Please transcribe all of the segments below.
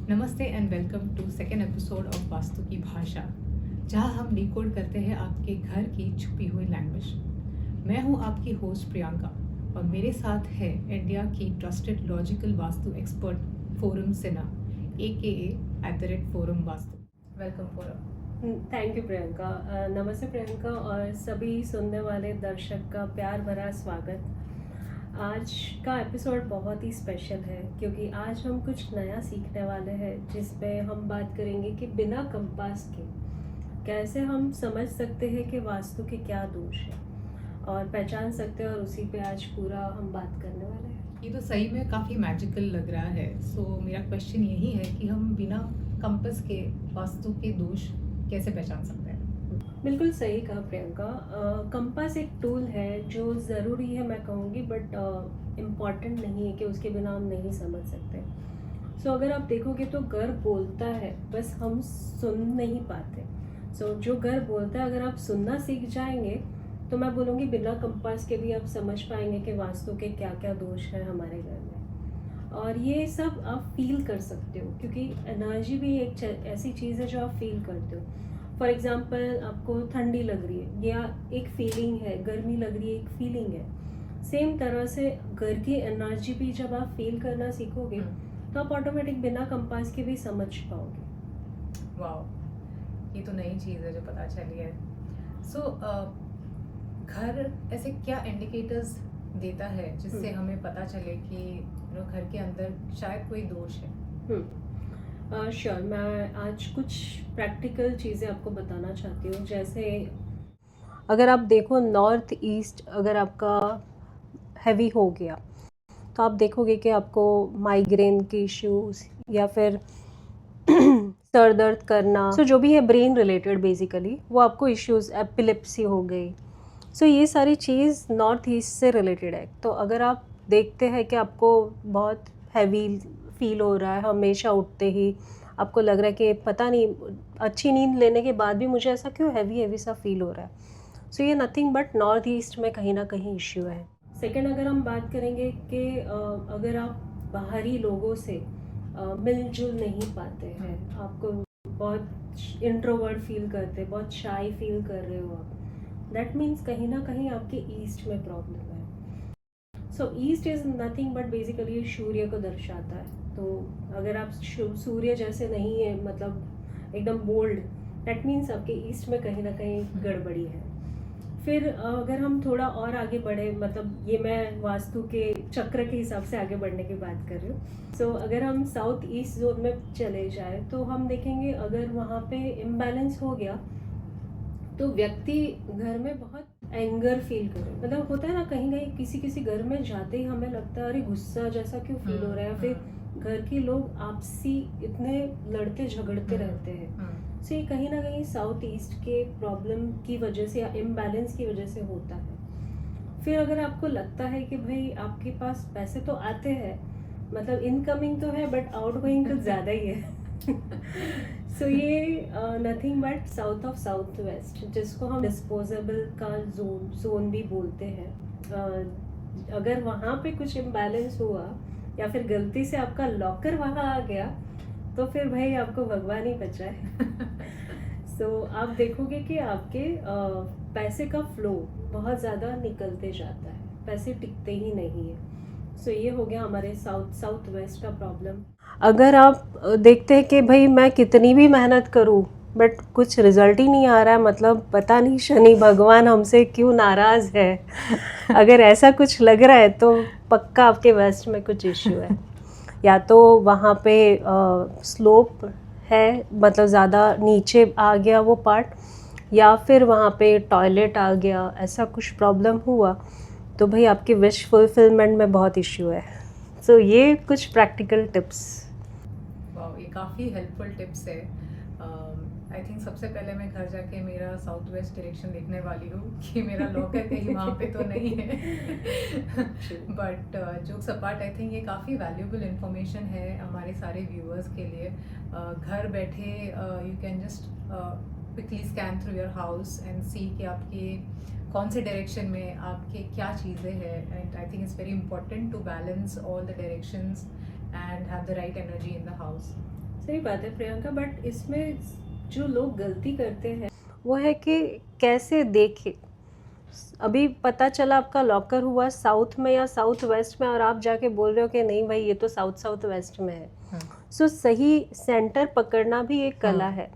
नमस्ते and welcome to second episode of Vastu की भाषा, जहां हम डिकोड करते हैं आपके घर की छुपी हुई लैंग्वेज। मैं हूं आपकी होस्ट प्रियंका और मेरे साथ है इंडिया की trusted logical vastu expert forum Sinha AKA @forum vastu. Welcome forum. Thank you Priyanka. नमस्ते प्रियंका और सभी सुनने वाले दर्शक का प्यार भरा स्वागत। आज का एपिसोड बहुत ही स्पेशल है क्योंकि आज हम कुछ नया सीखने वाले हैं, जिसमें हम बात करेंगे कि बिना कंपास के कैसे हम समझ सकते हैं कि वास्तु के क्या दोष है और पहचान सकते हैं, और उसी पे आज पूरा हम बात करने वाले हैं। ये तो सही में काफ़ी मैजिकल लग रहा है। सो मेरा क्वेश्चन यही है कि हम बिना कंपास के वास्तु के दोष कैसे पहचान सकते हैं? बिल्कुल सही कहा प्रियंका। कंपास एक टूल है जो ज़रूरी है, मैं कहूँगी, बट इम्पॉर्टेंट नहीं है कि उसके बिना हम नहीं समझ सकते। सो अगर आप देखोगे तो घर बोलता है, बस हम सुन नहीं पाते। सो जो घर बोलता है, अगर आप सुनना सीख जाएंगे तो मैं बोलूँगी बिना कंपास के भी आप समझ पाएंगे कि वास्तु के क्या क्या दोष हैं हमारे घर में। और ये सब आप फील कर सकते हो, क्योंकि एनर्जी भी एक ऐसी चीज़ है जो आप फील करते हो। फॉर एग्ज़ाम्पल, आपको ठंडी लग रही है या एक फीलिंग है, गर्मी लग रही है एक फीलिंग है। सेम तरह से घर की एनर्जी भी जब आप फील करना सीखोगे तो आप ऑटोमेटिक बिना कंपास के भी समझ पाओगे। वाह, ये तो नई चीज़ है जो पता चली है। सो घर ऐसे क्या इंडिकेटर्स देता है जिससे हमें पता चले कि घर के अंदर शायद कोई दोष है? श्योर, मैं आज कुछ प्रैक्टिकल चीज़ें आपको बताना चाहती हूँ। जैसे अगर आप देखो, नॉर्थ ईस्ट अगर आपका हैवी हो गया तो आप देखोगे कि आपको माइग्रेन के इश्यूज या फिर सर दर्द करना, सो जो भी है ब्रेन रिलेटेड बेसिकली, वो आपको इश्यूज, एपिलेप्सी हो गई, सो ये सारी चीज़ नॉर्थ ईस्ट से रिलेटेड है। तो अगर आप देखते हैं कि आपको बहुत हैवी फील हो रहा है, हमेशा उठते ही आपको लग रहा है कि पता नहीं, अच्छी नींद लेने के बाद भी मुझे ऐसा क्यों हैवी हैवी सा फील हो रहा है, सो ये नथिंग बट नॉर्थ ईस्ट में कहीं ना कहीं इश्यू है। सेकेंड, अगर हम बात करेंगे कि अगर आप बाहरी लोगों से मिलजुल नहीं पाते हैं, आपको बहुत इंट्रोवर्ट फील करते, बहुत शाई फील कर रहे हो आप, दैट मीन्स कहीं ना कहीं आपके ईस्ट में प्रॉब्लम है। So east is nothing but basically सूर्य को दर्शाता है। तो अगर आप सूर्य जैसे नहीं है, मतलब एकदम बोल्ड, दैट मीन्स आपके ईस्ट में कहीं ना कहीं गड़बड़ी है। फिर अगर हम थोड़ा और आगे बढ़े, मतलब ये मैं वास्तु के चक्र के हिसाब से आगे बढ़ने की बात कर रही हूँ। सो अगर हम साउथ ईस्ट जोन में चले जाए तो हम देखेंगे अगर वहाँ पे इम्बैलेंस हो गया तो व्यक्ति घर में बहुत एंगर फील करे। मतलब होता है ना, कहीं कहीं किसी किसी घर में जाते ही हमें लगता है अरे गुस्सा जैसा क्यों फील हो रहा है, फिर घर के लोग आपसी इतने लड़ते झगड़ते रहते हैं। सो ये कहीं ना कहीं साउथ ईस्ट के प्रॉब्लम की वजह से या इम्बैलेंस की वजह से होता है। फिर अगर आपको लगता है कि भाई आपके पास पैसे तो आते हैं, मतलब इनकमिंग तो है बट आउटगोइंग कुछ ज़्यादा ही है सो ये nothing but south of south west, जिसको हम डिस्पोजेबल का जोन भी बोलते हैं। अगर वहाँ पे कुछ इम्बैलेंस हुआ या फिर गलती से आपका लॉकर वहाँ आ गया तो फिर भाई आपको भगवान ही बचाए सो आप देखोगे कि आपके पैसे का फ्लो बहुत ज़्यादा निकलते जाता है, पैसे टिकते ही नहीं है। सो ये हो गया हमारे साउथ वेस्ट का प्रॉब्लम। अगर आप देखते हैं कि भाई मैं कितनी भी मेहनत करूं बट कुछ रिजल्ट ही नहीं आ रहा है, मतलब पता नहीं शनि भगवान हमसे क्यों नाराज़ है अगर ऐसा कुछ लग रहा है तो पक्का आपके वेस्ट में कुछ इश्यू है। या तो वहाँ पे स्लोप है, मतलब ज़्यादा नीचे आ गया वो पार्ट, या फिर वहाँ पे टॉयलेट आ गया, ऐसा कुछ प्रॉब्लम हुआ तो भाई आपके विश फुलफिलमेंट में बहुत इश्यू है। सो ये कुछ प्रैक्टिकल टिप्स। वाह, ये काफ़ी हेल्पफुल टिप्स है। आई थिंक सबसे पहले मैं घर जाके मेरा साउथ वेस्ट डायरेक्शन देखने वाली हूँ कि मेरा लॉकर कहीं वहाँ पे तो नहीं है but jokes apart, I think ये काफ़ी वैल्यूबल इंफॉर्मेशन है हमारे सारे व्यूअर्स के लिए। घर बैठे you can just quickly scan through your house and see कि आपके कौन से डायरेक्शन में आपके क्या चीज़ें हैं। And I think it's very important to balance all the directions and have the right energy in the house. सही बात है प्रियंका, बट इसमें जो लोग गलती करते हैं वो है कि कैसे देखे। अभी पता चला आपका लॉकर हुआ साउथ में या साउथ वेस्ट में, और आप जाके बोल रहे हो कि नहीं भाई ये तो साउथ साउथ वेस्ट में है। सो सही सेंटर पकड़ना भी एक कला है।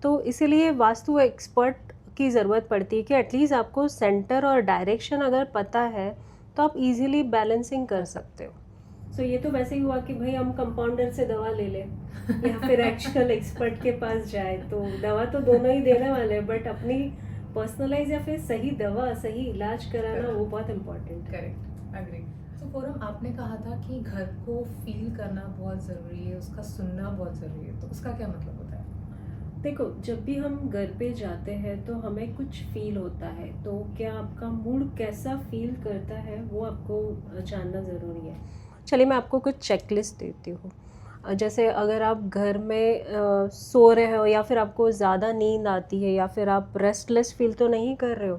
तो इसीलिए वास्तु एक्सपर्ट की ज़रूरत पड़ती है कि एटलीस्ट आपको सेंटर और डायरेक्शन अगर पता है तो आप इजीली बैलेंसिंग कर सकते हो। सो ये तो वैसे ही हुआ कि भाई हम कंपाउंडर से दवा ले लें या फिर एक्चुअल एक्सपर्ट के पास जाए, तो दवा तो दोनों ही देने वाले हैं, बट अपनी पर्सनलाइज या फिर सही दवा सही इलाज कराना वो बहुत इम्पोर्टेंट है। Correct, agree. तो फोरम, आपने कहा था कि घर को फील करना बहुत ज़रूरी है, उसका सुनना बहुत ज़रूरी है, तो उसका क्या मतलब होता है? देखो, जब भी हम घर पे जाते हैं तो हमें कुछ फील होता है, तो क्या आपका मूड कैसा फील करता है वो आपको जानना ज़रूरी है। चलिए मैं आपको कुछ चेकलिस्ट देती हूँ। जैसे अगर आप घर में सो रहे हो या फिर आपको ज़्यादा नींद आती है या फिर आप रेस्टलेस फील तो नहीं कर रहे हो।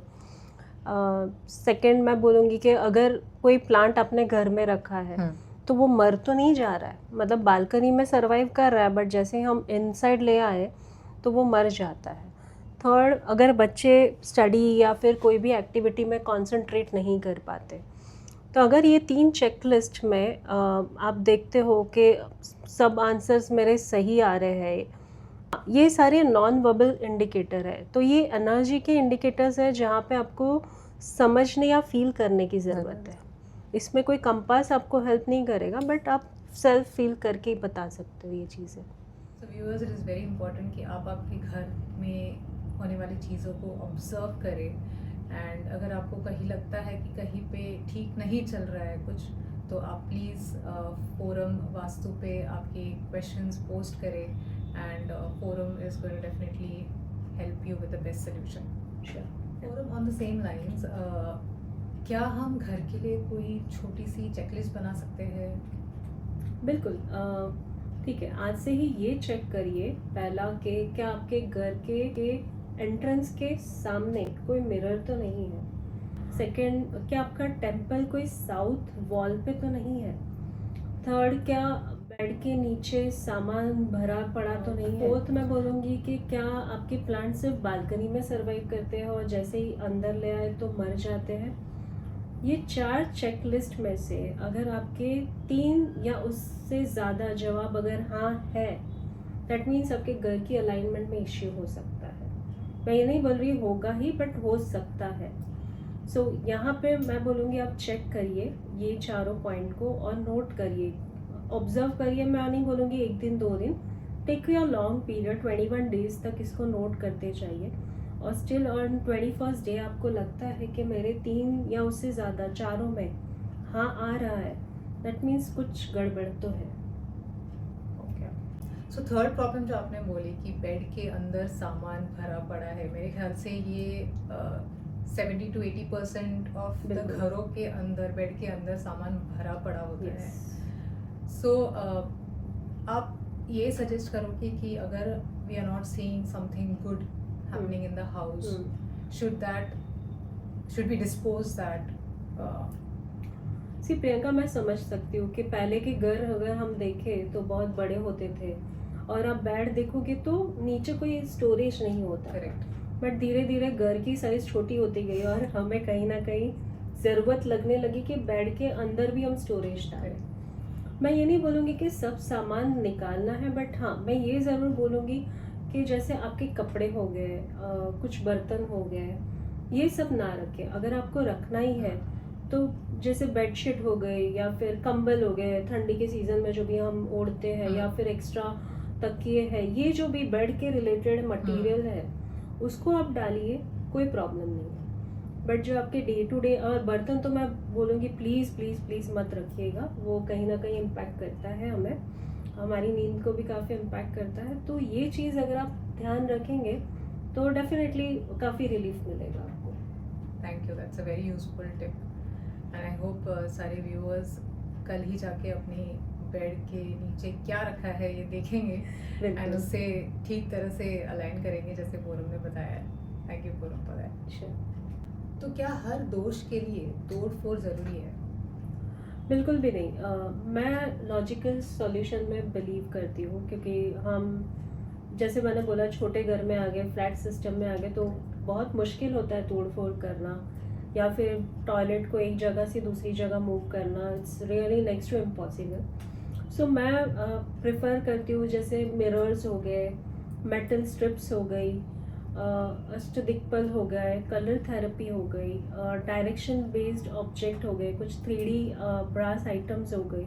सेकंड मैं बोलूँगी कि अगर कोई प्लांट आपने घर में रखा है तो वो मर तो नहीं जा रहा है, मतलब बालकनी में सरवाइव कर रहा है, बट जैसे ही हम इनसाइड ले आए तो वो मर जाता है। थर्ड, अगर बच्चे स्टडी या फिर कोई भी एक्टिविटी में कंसंट्रेट नहीं कर पाते, तो अगर ये 3 चेकलिस्ट में आप देखते हो कि सब आंसर्स मेरे सही आ रहे हैं, ये सारे नॉन वर्बल इंडिकेटर है, तो ये एनर्जी के इंडिकेटर्स है जहाँ पे आपको समझने या फील करने की ज़रूरत है। इसमें कोई कंपास आपको हेल्प नहीं करेगा, बट आप सेल्फ फील करके ही बता सकते हो ये चीज़ें। So viewers, it is very important कि आप आपके घर में होने वाली चीज़ों को ऑब्जर्व करें, एंड अगर आपको कहीं लगता है कि कहीं पे ठीक नहीं चल रहा है कुछ, तो आप प्लीज़ फोरम वास्तु पे आपके क्वेश्चंस पोस्ट करें, and forum is going to definitely help you with the best solution. Forum, on the same lines, क्या हम घर के लिए कोई छोटी सी चेकलिस्ट बना सकते हैं? बिल्कुल, ठीक है। आज से ही ये चेक करिए पहला कि क्या आपके घर के एंट्रेंस के सामने कोई मिरर तो नहीं है। सेकंड, क्या आपका टेम्पल कोई साउथ वॉल पे तो नहीं है। थर्ड, क्या बेड के नीचे सामान भरा पड़ा तो नहीं है। फोर्थ, मैं बोलूँगी कि क्या आपके प्लांट सिर्फ बालकनी में सर्वाइव करते हैं और जैसे ही अंदर ले आए तो मर जाते हैं। ये 4 चेकलिस्ट में से अगर आपके 3 या उससे ज़्यादा जवाब अगर हाँ है, दैट मीन्स आपके घर की अलाइनमेंट में इश्यू हो सकता है। मैं ये नहीं बोल रही होगा ही, बट हो सकता है। सो यहाँ पे मैं बोलूँगी आप चेक करिए ये चारों पॉइंट को और नोट करिए, ऑब्जर्व करिए। मैं नहीं बोलूँगी 1 दिन 2 दिन, take your long period, 21 days तक इसको नोट करते जाइए। और स्टिल ऑन 21st डे आपको लगता है कि मेरे 3 या उससे ज़्यादा चारों में हाँ आ रहा है, दैट मीन्स कुछ गड़बड़ तो है। ओके। सो थर्ड प्रॉब्लम जो आपने बोली कि बेड के अंदर सामान भरा पड़ा है, मेरे ख्याल से ये 70 to 80% ऑफ द बिल्कुल। घरों के अंदर, बेड के अंदर सामान भरा पड़ा होता है। Yes. सो आप ये सजेस्ट करोगे कि अगर we are not seeing something good happening in the house, should we dispose that? See Priyanka, मैं समझ सकती हूँ कि पहले के घर अगर हम देखें तो बहुत बड़े होते थे, और आप बेड देखोगे तो नीचे कोई स्टोरेज नहीं होता। करेक्ट। बट धीरे धीरे घर की साइज छोटी होती गई और हमें कहीं ना कहीं ज़रूरत लगने लगी कि बेड के अंदर भी हम स्टोरेज डालें। मैं ये नहीं बोलूँगी कि सब सामान निकालना है, बट हाँ मैं ये ज़रूर बोलूँगी कि जैसे आपके कपड़े हो गए, कुछ बर्तन हो गए, ये सब ना रखें। अगर आपको रखना ही है तो जैसे बेडशीट हो गई या फिर कंबल हो गए, ठंडी के सीज़न में जो भी हम ओढ़ते हैं, या फिर एक्स्ट्रा तकिए है, ये जो भी बेड के रिलेटेड मटेरियल है उसको आप डालिए, कोई प्रॉब्लम नहीं है। बट जो आपके डे टू डे, और बर्तन तो मैं बोलूँगी प्लीज़ प्लीज़ प्लीज़ मत रखिएगा, वो कहीं ना कहीं इम्पैक्ट करता है हमें, हमारी नींद को भी काफ़ी इम्पैक्ट करता है। तो ये चीज़ अगर आप ध्यान रखेंगे तो डेफिनेटली काफ़ी रिलीफ मिलेगा आपको। Thank you, that's a very useful tip, and I hope सारे व्यूअर्स कल ही जाके अपनी बेड के नीचे क्या रखा है ये देखेंगे, एंड उससे ठीक तरह से अलाइन करेंगे जैसे पूरम ने बताया। Thank you Puram for that. तो क्या हर दोष के लिए तोड़ फोड़ ज़रूरी है? बिल्कुल भी नहीं। मैं लॉजिकल सॉल्यूशन में बिलीव करती हूँ, क्योंकि हम, जैसे मैंने बोला, छोटे घर में आ गए, फ्लैट सिस्टम में आ गए, तो बहुत मुश्किल होता है तोड़ फोड़ करना, या फिर टॉयलेट को एक जगह से दूसरी जगह मूव करना। It's really next to impossible. So मैं प्रेफर करती हूँ, जैसे मिरर्स हो गए, मेटल स्ट्रिप्स हो गई, अष्टदिक्पाल हो गए, कलर थेरेपी हो गई, डायरेक्शन बेस्ड ऑब्जेक्ट हो गए, कुछ 3D ब्रास आइटम्स हो गए।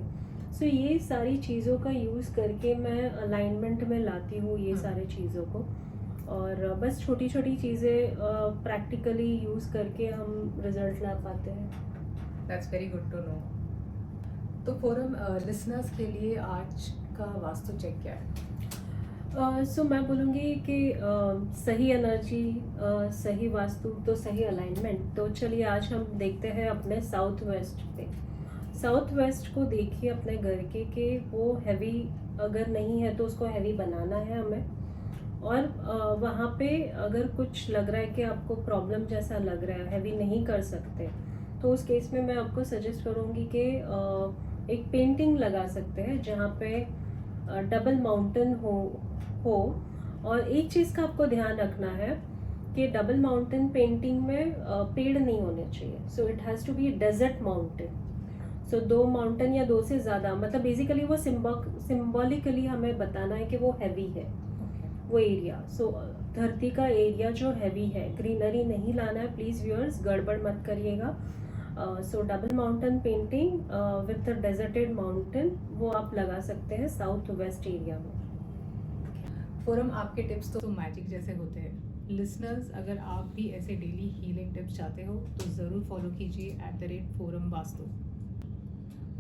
सो ये सारी चीज़ों का यूज़ करके मैं अलाइनमेंट में लाती हूँ ये सारी चीज़ों को, और बस छोटी छोटी चीज़ें प्रैक्टिकली यूज़ करके हम रिजल्ट ला पाते हैं। That's very good to know. तो फोरम लिसनर्स के लिए आज का वास्तु चेक क्या है? सो मैं बोलूँगी कि सही एनर्जी, सही वास्तु तो सही अलाइनमेंट। तो चलिए आज हम देखते हैं अपने साउथ वेस्ट पे। साउथ वेस्ट को देखिए अपने घर के कि वो हैवी अगर नहीं है तो उसको हैवी बनाना है हमें। और वहाँ पे अगर कुछ लग रहा है कि आपको प्रॉब्लम जैसा लग रहा है, हैवी नहीं कर सकते, तो उस केस में मैं आपको सजेस्ट करूँगी कि एक पेंटिंग लगा सकते हैं जहाँ पे डबल माउंटेन हो। और एक चीज़ का आपको ध्यान रखना है कि डबल माउंटेन पेंटिंग में पेड़ नहीं होने चाहिए। So it has to be desert mountain. So 2 mountain या 2 से ज़्यादा, मतलब बेसिकली वो सिम्बॉलिकली हमें बताना है कि वो हैवी है वो एरिया। सो धरती का एरिया जो हैवी है, ग्रीनरी नहीं लाना है प्लीज़ व्यूअर्स, गड़बड़ मत करिएगा। सो double mountain painting with the deserted mountain वो आप लगा सकते हैं साउथ वेस्ट एरिया में। फोरम, आपके टिप्स तो मैजिक जैसे होते हैं। लिसनर्स, अगर आप भी ऐसे डेली हीलिंग टिप्स चाहते हो तो ज़रूर फॉलो कीजिए @forum वास्तु।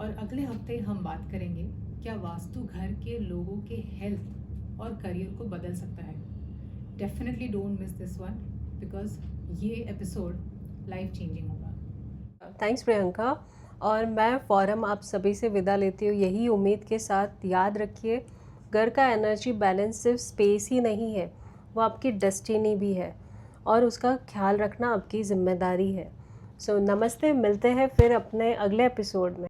और अगले हफ्ते हम बात करेंगे क्या वास्तु घर के लोगों के हेल्थ और करियर को बदल सकता है। Definitely don't miss this one, because ये एपिसोड लाइफ चेंजिंग होगा। थैंक्स प्रियंका। और मैं फोरम आप सभी से विदा लेती हूँ यही उम्मीद के साथ, याद रखिए घर का एनर्जी बैलेंस सिर्फ स्पेस ही नहीं है, वो आपकी डेस्टिनी भी है, और उसका ख्याल रखना आपकी जिम्मेदारी है। सो नमस्ते, मिलते हैं फिर अपने अगले एपिसोड में।